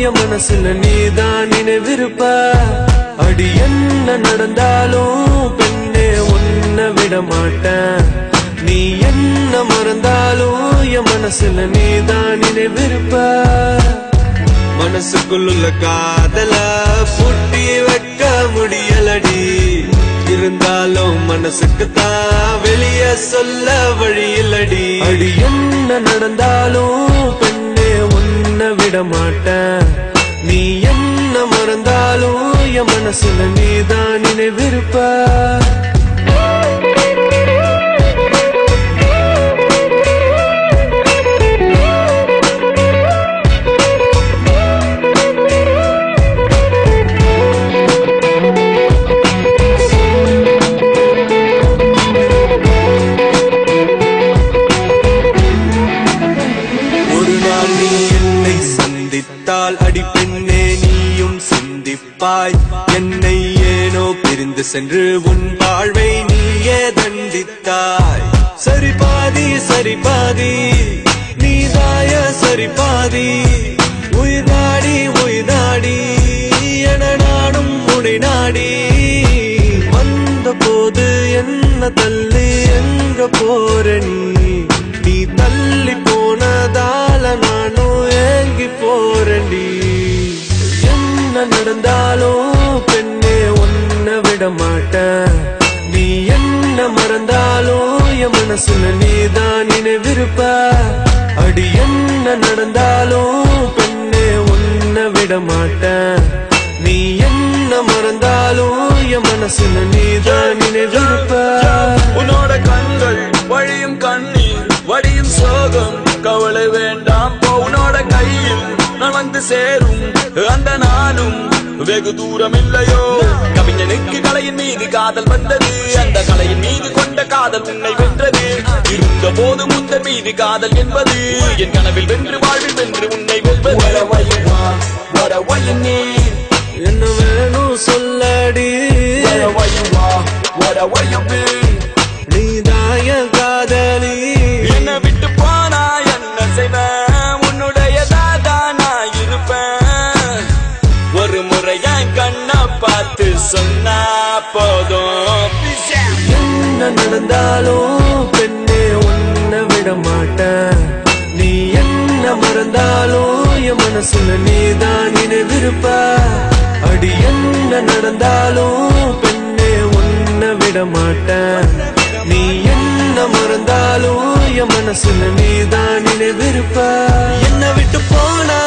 என் மனசுல நீதான் நினைவிருப்ப அடி என்ன நடந்தாலும் பெண்ணே உன்னை விட மாட்டேன் நீ என்ன மறந்தாலும் என் மனசுல நீதான் நினைவிருப்ப மனசுக்குள்ள காதல பூட்டி வைக்க முடியலடி இருந்தாலும் மனசுக்கு தான் வெளியே சொல்ல வழி இல்லடி அடி என்ன நடந்தாலும் பெண்ணே உன்னை விட மாட்டேன் நீ என்ன மறந்தாலும் என் மனசுல நீதான் நினைவிருப்ப அடி பெண்ணே நீயும் சிந்திப்பாய் என்னை ஏனோ பிரிந்து சென்று உன் வாழ்வை நீயே தண்டித்தாய் சரி பாதி நீதாய சரி பாதி உயிர் நாடி என நாடும் உடை நாடி வந்த போது என்ன தள்ளி எங்க போற நீ தள்ளி போனதால நானும் ஏங்கி போறண்டி என்ன நடந்தாலும் பெண்ணே உன்னை விட மாட்டேன் நீ என்ன மறந்தாலும் என் மனசுல நீதான் நினைவிருப்ப அடி என்ன நடந்தாலும் பெண்ணே உன்னை விட மாட்டேன் நீ என்ன மறந்தாலும் என் மனசுல நீதான் நினைவிருப்ப உன்னோட கண்கள் வழியும் கண்ணீர் வடியும் சோகம் கவலை வேண்டாம் போ உன்னோட கையில் நான் வந்து சேரும் அந்த நாளும் வெகு தூரம் இல்லையோ கவிஞனுக்கு கலையின் மீது காதல் வந்தது அந்த கலையின் மீது கொண்ட காதல் உன்னை வென்றது இருந்த போது முந்த மீது காதல் என்பது என் கனவில் வென்று வாழ்வில் வென்று உன்னை வெல்வது என்ன வேணும் சொல்லடி நீதாய காதலி என்ன விட்டு போனா என்ன செய்வேன் உன்னுடையதா நான் இருப்பேன் ஒரு முறை என் கண்ணை பார்த்து சொன்னா போதும் என்ன நடந்தாலும் பெண்ணே உன்னை விட மாட்டேன் நீ என்ன மறந்தாலும் என் மனசுல நீதான் நினைவிருப்ப அடி என்ன நடந்தாலும் பெண்ணே உன்னை விட மாட்டேன் நீ என்ன மறந்தாலும் என் மனசுல நீதான் நினைவிருப்ப என்ன விட்டு போனா